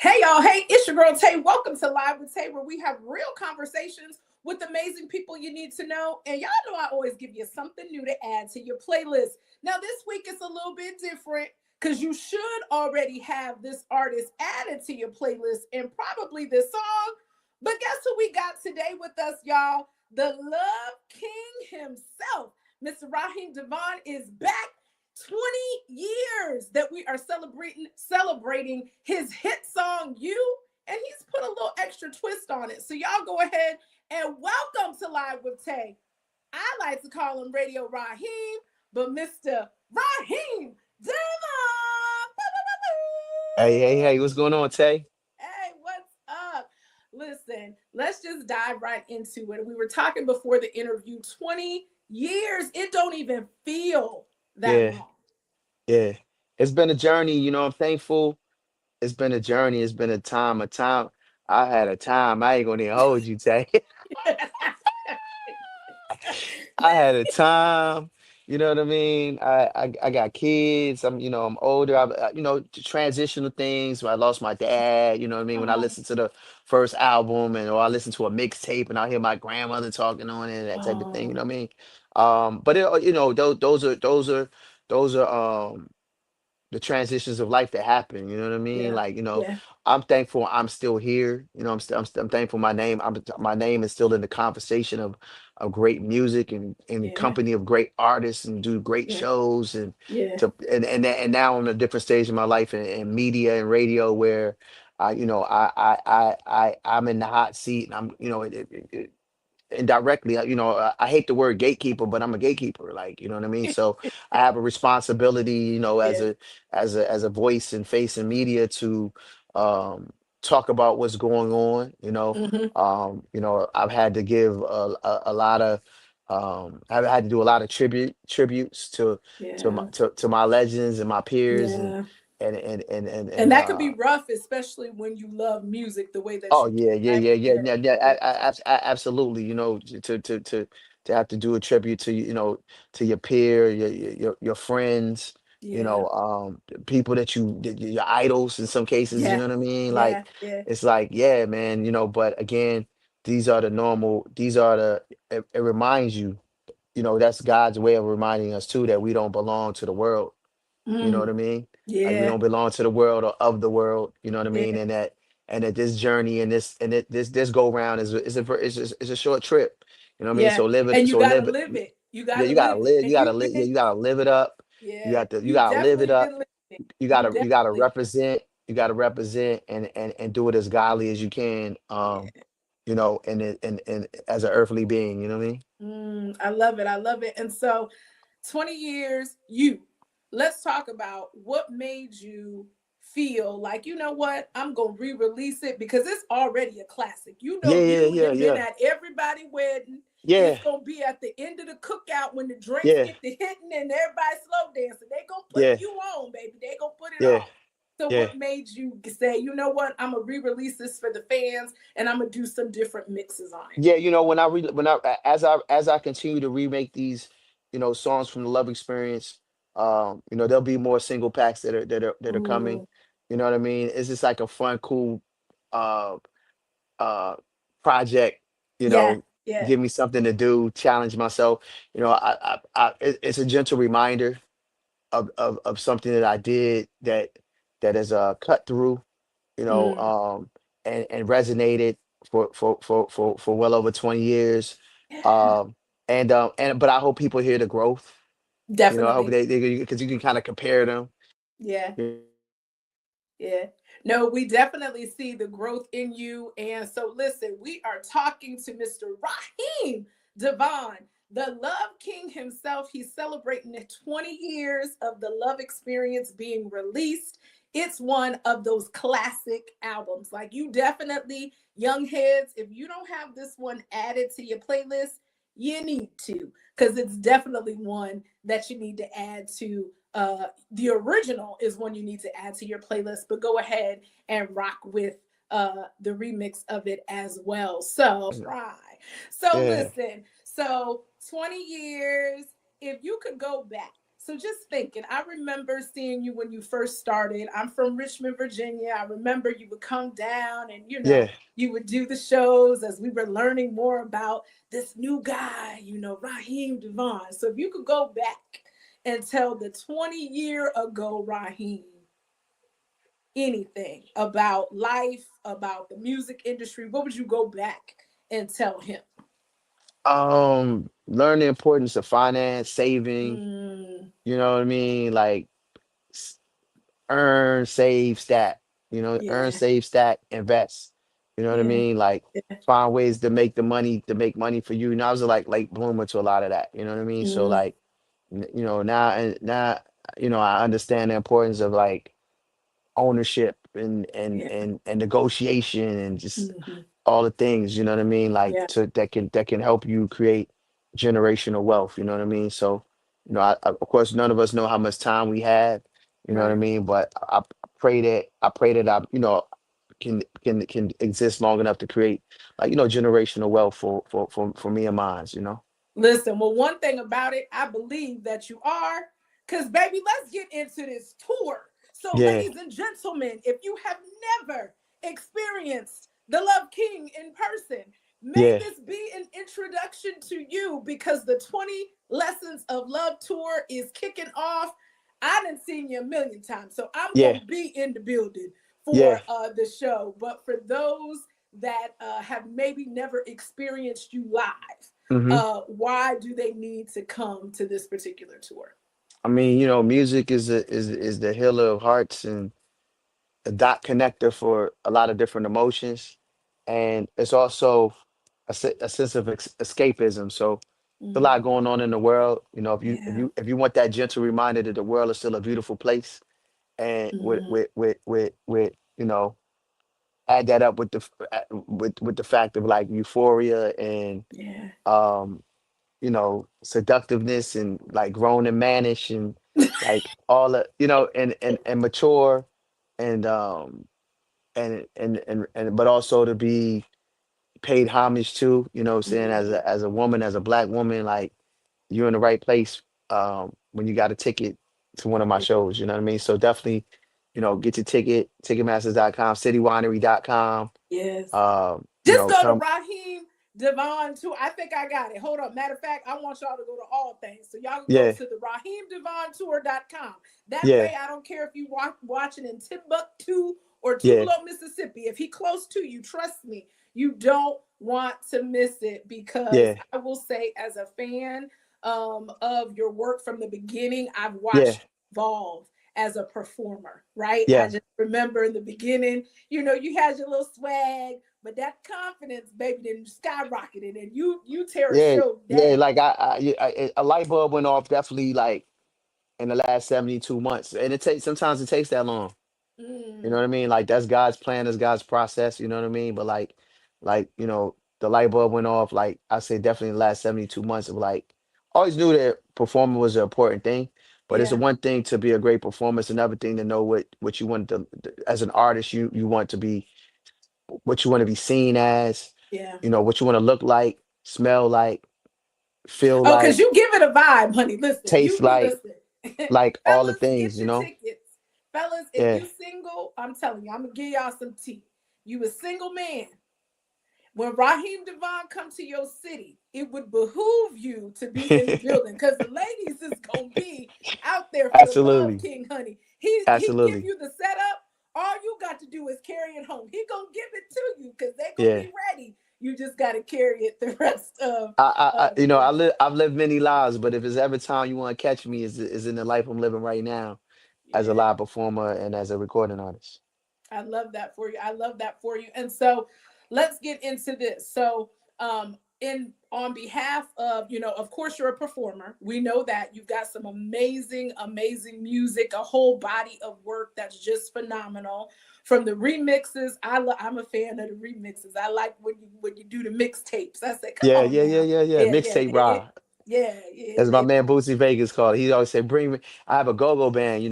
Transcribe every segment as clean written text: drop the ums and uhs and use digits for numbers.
Hey y'all, hey, it's your girl Tay. Welcome to Live with Tay, where we have real conversations with amazing people you need to know. And y'all know I always give you something new to add to your playlist. Now, this week is a little bit different because you should already have this artist added to your playlist and probably this song. But guess who we got today with us, y'all? The Love King himself, Mr. Raheem DeVaughn, is back. 20 years that we are celebrating his hit song You, and he's put a little extra twist on it. So y'all go ahead and welcome to Live with Tay. I like to call him Radio Raheem, but Mr. Raheem DeVaughn. Hey, what's going on, Tay? Hey, what's up? Listen, let's just dive right into it. We were talking before the interview, 20 years. It don't even feel that Yeah, long. yeah. It's been a journey, I'm thankful. It's been a journey. It's been a time. I had a time. I ain't gonna even hold you, Tay. I had a time. You know what I mean? I got kids. I'm older. Transitional things. I lost my dad. You know what I mean? When I Oh, listened to the first album or I listened to a mixtape and I hear my grandmother talking on it, that type of thing. You know oh, what I mean? But those are the transitions of life that happen. You know what I mean? yeah, Like, yeah, I'm thankful I'm still here. I'm thankful my name is still in the conversation of great music and in the yeah, company of great artists and do great yeah, shows and yeah, and now I'm in a different stage in my life in media and radio where I'm in the hot seat and I'm indirectly, I hate the word gatekeeper, but I'm a gatekeeper, like, you know what I mean? So I have a responsibility, as yeah, a voice and face in media to um talk about what's going on, hmm, I've had to give a lot of I've had to do a lot of tributes yeah, to my legends and my peers yeah. and And that could be rough, especially when you love music the way that oh you do. yeah, yeah, I yeah, get yeah, it. yeah, yeah. I get Absolutely. To have to do a tribute to to your peer, your friends, it. Yeah, people your idols in some cases. You yeah, know what I mean? Like yeah, yeah, it's like yeah, man. But again, these are the normal. These are the. It reminds you. That's God's way of reminding us too that we don't belong to the world. You know what mm, I mean? Like we yeah, don't belong to the world or of the world. You know what I mean? yeah, And that this journey and this go round is a short trip. You know what I mean? yeah. So live it. And you So gotta live it. live it. You Yeah, gotta you gotta live it. live. You And gotta you've live. Yeah, been, you gotta live it up. yeah, You you've gotta live it definitely up. been living it. You You gotta definitely, represent. You gotta represent and do it as godly as you can. yeah. And as an earthly being. You know what I mean? I love it. I love it. And so 20 years, you. Let's talk about what made you feel like, you know what, I'm going to re-release it because it's already a classic. You Yeah, know, yeah, you yeah, have been yeah, at everybody wedding. It's yeah, going to be at the end of the cookout when the drinks yeah, get to hitting and everybody slow dancing. They going to put yeah, you on, baby. They going to put it yeah, on. So yeah. what made you say, you know what, I'm going to re-release this for the fans and I'm going to do some different mixes on it? Yeah, as I continue to remake these, songs from the Love Experience, there'll be more single packs that are coming. Ooh, You know what I mean? It's just like a fun, cool uh uh project, you yeah, know, yeah. give me something to do, challenge myself. It's a gentle reminder of something that I did that is cut through, you know, Mm, um, and resonated for well over 20 years. yeah, Um, and but I hope people hear the growth. I hope definitely. they because you can kind of compare them. Yeah, Yeah, yeah. No, we definitely see the growth in you. And so, listen, we are talking to Mr. Raheem DeVaughn, the Love King himself. He's celebrating the 20 years of the Love Experience being released. It's one of those classic albums. Like, you definitely, young heads, if you don't have this one added to your playlist, you need to, because it's definitely one that you need to add to. The original is one you need to add to your playlist, but go ahead and rock with the remix of it as well. So try. So yeah, listen, so 20 years, if you could go back. So just thinking, I remember seeing you when you first started. I'm from Richmond, Virginia. I remember you would come down and, Yeah. you would do the shows as we were learning more about this new guy, Raheem DeVaughn. So if you could go back and tell the 20-year ago Raheem anything about life, about the music industry, what would you go back and tell him? Learn the importance of finance, saving, Mm, you know what I mean? Like s- earn, save, stack, earn, yeah, save, stack, invest. You know what I yeah, mean? Like yeah. find ways to make money for you. And I was like late bloomer to a lot of that. You know what I mean? So Mm, like, now, I understand the importance of like ownership yeah. and negotiation and just Hmm. all the things, you know what I mean? Like Yeah. that can help you create generational wealth, you know what I mean? So, of course none of us know how much time we have, you know what I Right. mean? But I pray that I can exist long enough to create like, generational wealth for me and mine. Listen, well, one thing about it, I believe that you are, because baby, let's get into this tour. So, Yeah, ladies and gentlemen, if you have never experienced the Love King in person, may yeah, this be an introduction to you because the 20 Lessons of Love tour is kicking off. I done seen you a million times, so I'm yeah, gonna be in the building yeah. for the show. But for those that have maybe never experienced you live, hmm why do they need to come to this particular tour? I mean, music is the healer of hearts and a dot connector for a lot of different emotions, and it's also a sense of escapism. So there's a lot Mm, going on in the world. If you if yeah. you if you want that gentle reminder that the world is still a beautiful place, and Mm, add that up with with the fact of like euphoria and yeah. um seductiveness and like grown and mannish and like all the and mature and but also to be paid homage to, saying as Mhm. a woman, as a black woman, like you're in the right place when you got a ticket to one of my Yeah. shows, you know what I mean? So definitely, get your ticket, ticketmasters.com, citywinery.com. Yes. Just go to Come. Raheem Devon too. I think I got it. Hold up. Matter of fact, I want y'all to go to all things. So y'all can go Yeah, to the RaheemDevonTour.com. That yeah, way, I don't care if you watching in Timbuktu or yeah, Tupelo, Mississippi. If he close to you, trust me, you don't want to miss it because yeah, I will say, as a fan of your work from the beginning, I've yeah, watched you evolve as a performer, right? I yeah, just remember in the beginning, you had your little swag, but that confidence, baby, then skyrocketed, and you tear a yeah, show yeah. down. Like a light bulb went off definitely like in the last 72 months. And sometimes it takes that long. You know Mm, what I mean? Like that's God's plan, that's God's process, you know what I mean? But the light bulb went off, like I say definitely in the last 72 months of like always knew that performing was an important thing. But it's the yeah, one thing to be a great performer. It's another thing to know what you want as an artist, you want to be what you want to be seen as, yeah. what you want to look like, smell like, feel Oh, because like, you give it a vibe, honey. Listen, taste you like, listen. all the Fellas, things, get you your know? tickets. Fellas, if Yeah. you single, I'm telling you, I'm gonna give y'all some tea. You a single man. When Raheem Devon come to your city, it would behoove you to be in the building because the ladies is gonna be out there for the Love Absolutely. King, honey. He give Absolutely. you the setup. All you got to do is carry it home. He gonna give it to you because they gonna Yeah. be ready. You just got to carry it the rest of I the day. I've lived many lives, but if it's ever time you want to catch me, is in the life I'm living right now as a Yeah. live performer and as a recording artist. I love that for you. I love that for you. And so let's get into this. So in on behalf of, of course you're a performer. We know that you've got some amazing, amazing music, a whole body of work that's just phenomenal. From the remixes, I'm a fan of the remixes. I like when you do the mixtapes. I say, come Yeah, on yeah, yeah, now. yeah, yeah. Yeah, yeah, Mixtape Raw. yeah, yeah, As my yeah. man Boosie Vegas called it. He always say, "Bring me." I have a go-go band,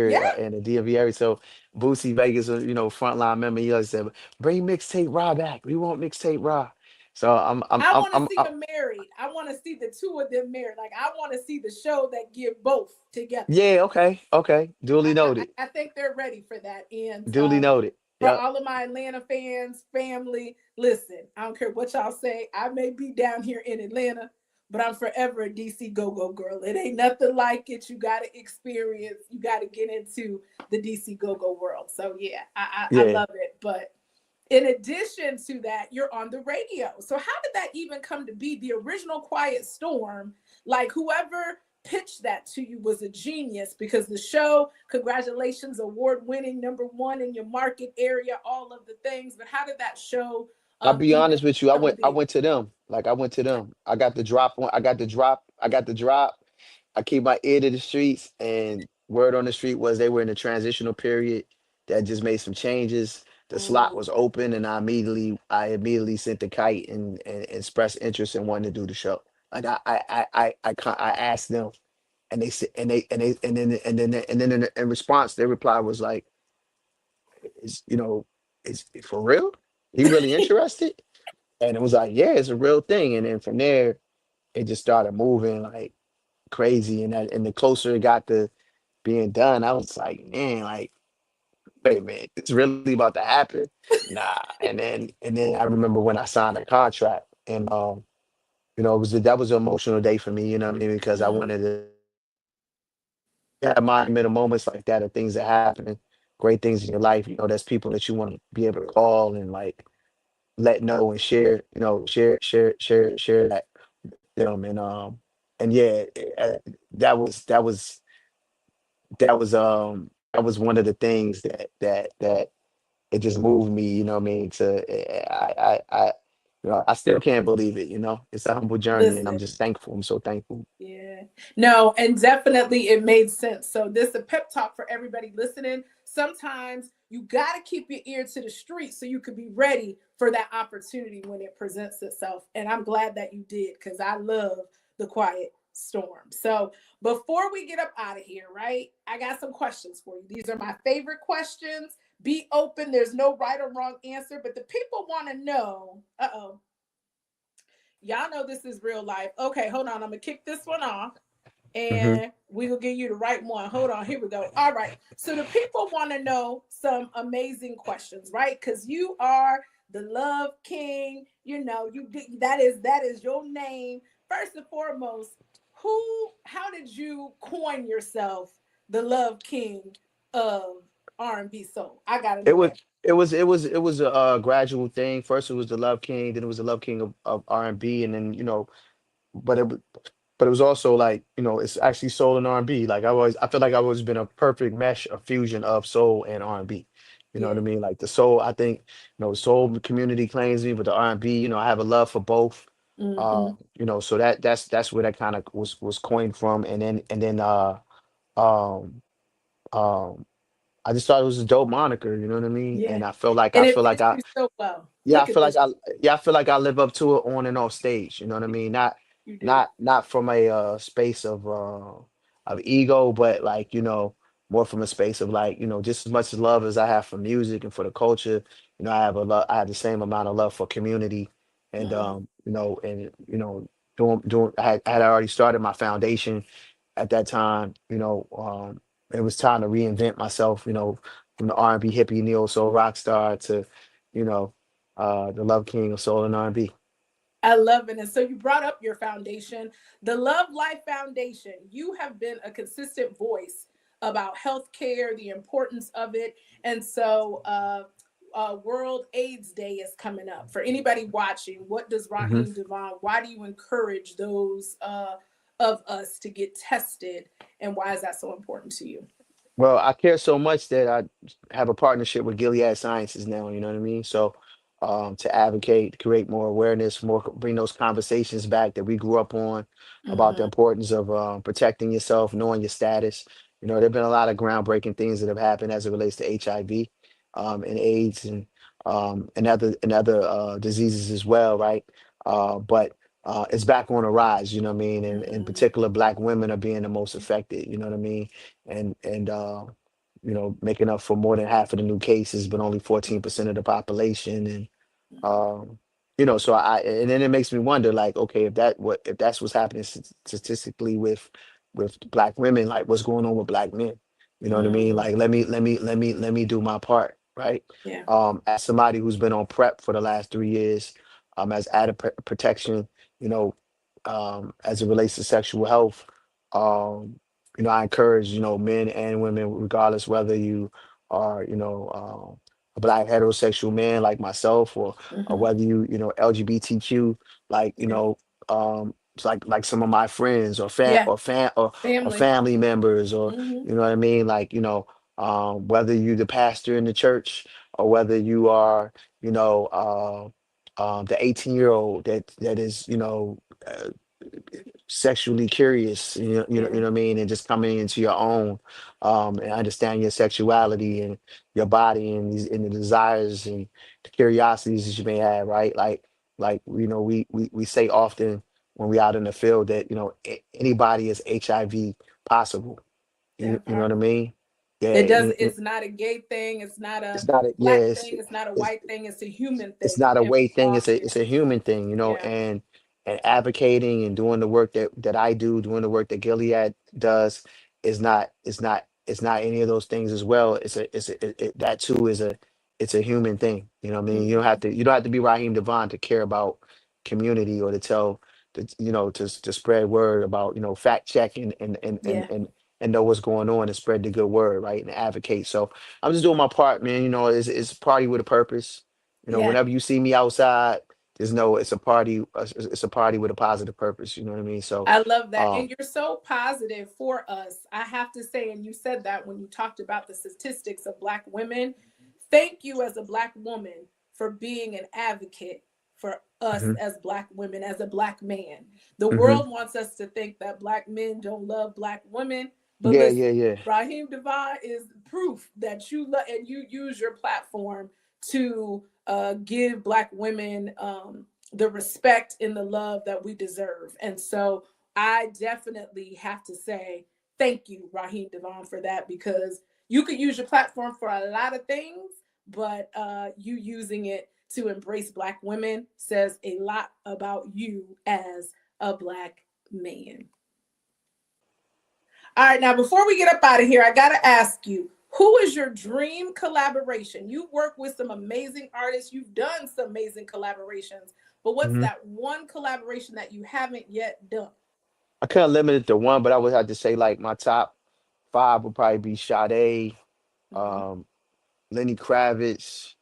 Yeah. here in the DMV area. So Boosie Vegas, frontline member, he always said, "Bring mixtape Raw back. We want mixtape Raw." So I want to see them married. I want to see the two of them married. Like I want to see the show that give both together. yeah, okay, okay. Duly noted. I think they're ready for that. And Duly noted. for Yep. all of my Atlanta fans, family, listen, I don't care what y'all say. I may be down here in Atlanta, but I'm forever a DC go go girl. It ain't nothing like it. You got to experience, you got to get into the DC go go world. So, yeah, I Yeah. love it. But in addition to that, you're on the radio. So how did that even come to be? The original Quiet Storm, like whoever pitched that to you was a genius because the show, congratulations, award winning, number one in your market area, all of the things. But how did that show I'll be even honest with you. come to I be? went to them. Like I went to them. I got the drop on. I got the drop. I got the drop. I keep my ear to the streets, and word on the street was they were in a transitional period that just made some changes. The slot Mm, was open, and I immediately sent the kite and expressed interest in wanting to do the show. Like I asked them, and they said, and then in response, their reply was like, "Is is it for real? He really interested?" And it was like, "Yeah, it's a real thing." And then from there, it just started moving like crazy. And the closer it got to being done, I was like, man, like, wait a minute, it's really about to happen. Nah. And then I remember when I signed a contract, and it was that was an emotional day for me, you know what I mean? Because I mm, wanted to have monumental moments like that of things that happen, great things in your life. There's people that you want to be able to call and like let know and share, share that with them. And yeah, that was one of the things that it just moved me, you know what I mean, I still can't believe it, it's a humble journey, and I'm listen. just thankful. I'm so thankful. Yeah. No, and definitely it made sense. So this is a pep talk for everybody listening. Sometimes you got to keep your ear to the street so you could be ready for that opportunity when it presents itself. And I'm glad that you did because I love the quiet storm. So before we get up out of here, right? I got some questions for you. These are my favorite questions. Be open. There's no right or wrong answer, but the people want to know. Uh-oh. Y'all know this is real life. Okay, hold on. I'm gonna kick this one off Hmm. and we will give you the right one. Hold on, here we go. All right. So the people want to know some amazing questions, right? Because you are the love king. That is your name. First and foremost, how did you coin yourself the love king of R&B soul? I gotta It know was that. it was a gradual thing. First it was the Love King, then it was the Love King of R&B, and then but but it was also like, it's actually soul and R&B. Like I feel like I've always been a perfect mesh, a fusion of soul and R&B. You know what Yeah. I mean? Like the soul, I think, soul community claims me, but the R&B, I have a love for both. Mm-hmm. So that's where that kind of was coined from. And then um um I just thought it was a dope moniker, you know what I mean? Yeah. And I feel like And I it feel like fits I you so well. yeah, I Look at feel like this. I yeah, I feel like I live up to it on and off stage. You know what I mean? Not You do. not not from a space of ego, but like, more from a space of like, just as much love as I have for music and for the culture, I have the same amount of love for community. And Mm. I had already started my foundation at that time. It was time to reinvent myself, from the R&B hippie neo soul rock star to, you know, the Love King of Soul and R&B. I love it. And so you brought up your foundation, the Love Life Foundation. You have been a consistent voice about healthcare, the importance of it. And so, World AIDS Day is coming up. For anybody watching, what does Mhm. Raheem DeVaughn? Why do you encourage those of us to get tested, and why is that so important to you? Well, I care so much that I have a partnership with Gilead Sciences now, you know what I mean? So, to advocate, create more awareness, bring those conversations back that we grew up on about the Mm-hmm. importance of protecting yourself, knowing your status. There've been a lot of groundbreaking things that have happened as it relates to HIV, and AIDS, and other diseases as well, right? But it's back on the rise, you know what I mean? And in Mm-hmm. particular, Black women are being the most affected, you know what I mean? And making up for more than half of the new cases, but only 14% of the population. And Mm-hmm. So and then it makes me wonder, like, okay, if that's what's happening statistically with black women, like what's going on with black men? You know what I mean? Mm, Like, let me do my part, right? yeah, As somebody who's been on prep for the last 3 years, as added protection, you know, as it relates to sexual health, um, I encourage, men and women, regardless whether you are, a black heterosexual man like myself, or hmm, whether LGBTQ, like, yeah, it's like some of my friends or yeah, or family. family members, or Hmm. you know what I mean, like, whether you the pastor in the church, or whether you are, the 18-year-old that is, uh, sexually curious, you Yeah, know what I mean, and just coming into your own, and understand your sexuality and your body, and the desires and the curiosities that you may have, right? Like, we say often when we out in the field that, anybody is HIV possible. You, that you know part. what I mean? Yeah, It does. It's not a gay thing. It's not a it's not a yeah, black thing. It's not a it's white thing. It's a human it's thing, not a and we weight thing, all it's a share. it's a human thing, Yeah, and advocating and doing the work that I do, doing the work that Gilead does, it's not any of those things as well. That too is it's a human thing. You know what I mean? You don't have hmm, to you don't have to be Raheem DeVaughn to care about community, or to tell to spread word about, fact check, yeah, and know what's going on, and spread the good word, right? And advocate. So I'm just doing my part, man. It's a party with a purpose. yeah. Whenever you see me outside, just know it's a party. It's a party with a positive purpose. You know what I mean? So, I love that. um, And you're so positive for us. I have to say, and you said that when you talked about the statistics of Black women. Thank you, as a Black woman, for being an advocate for us mhm, as Black women, as a Black man. The mhm. world wants us to think that Black men don't love Black women. But Yeah, yeah, listen, yeah. Raheem DeVaughn is proof that you love, and you use your platform to give Black women the respect and the love that we deserve. And so I definitely have to say thank you, Raheem DeVaughn, for that, because you could use your platform for a lot of things, but you using it to embrace Black women says a lot about you as a Black man. All right, now before we get up out of here, I got to ask you, who is your dream collaboration? You've worked with some amazing artists, you've done some amazing collaborations, but what's Mhm. that one collaboration that you haven't yet done? I couldn't limit it to one, but I would have to say, like, my top five would probably be Sade, Mhm. um, Lenny Kravitz,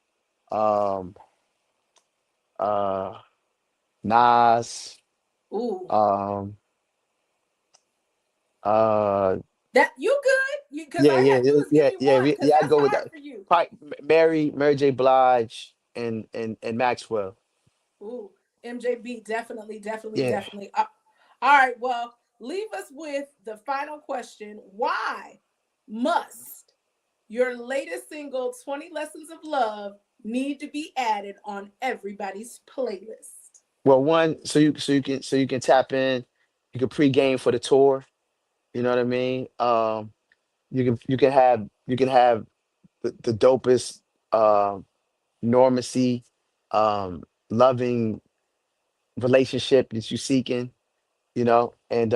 um, uh, Nas, Ooh, um, uh, that you good? You, because yeah, I yeah, had you was give yeah, me yeah, one because yeah. I that's go with hard that. for you. Probably Mary J. Blige, and Maxwell. Ooh, MJB, definitely, definitely, Yeah. definitely. All right, well, leave us with the final question. Why must your latest single, 20 Lessons of Love, need to be added on everybody's playlist? Well, one, so you can tap in, you can pregame for the tour. You know what I mean? You can have the dopest, normacy, um, loving relationship that you seeking. And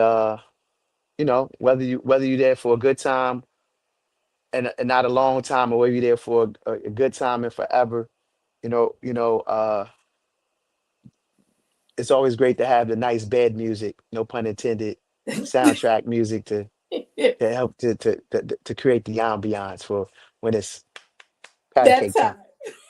whether you're there for a good time, and not a long time, or whether you're there for a good time and forever. It's always great to have the nice bed music, no pun intended, soundtrack music to help to create the ambiance for when it's That pancake time.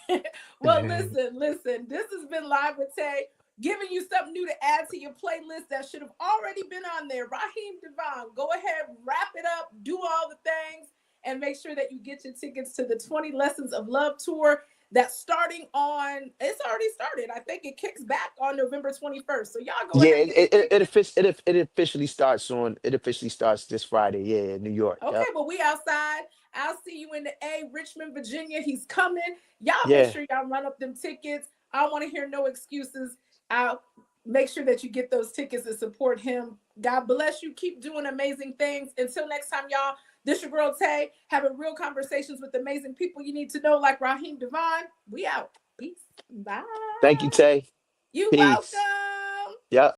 time. Well, listen, listen. This has been Live with Tay, giving you something new to add to your playlist that should have already been on there. Raheem DeVaughn, go ahead, wrap it up, do all the things, and make sure that you get your tickets to the 20 Lessons of Love tour that's starting on, it's already started. I think it kicks back on November 21st. So y'all go Yeah, ahead and get it the it it, tickets. offic- it, it officially starts this Friday. Yeah, in New York. Okay, Yep. well, we outside. I'll see you in the A, Richmond, Virginia. He's coming. Y'all make Yeah. sure y'all run up them tickets. I don't want to hear no excuses. I'll make sure that you get those tickets and support him. God bless you. Keep doing amazing things. Until next time, y'all, this your girl Tay, having real conversations with amazing people you need to know, like Raheem DeVaughn. We out. Peace. Bye. Thank you, Tay. You Peace. welcome.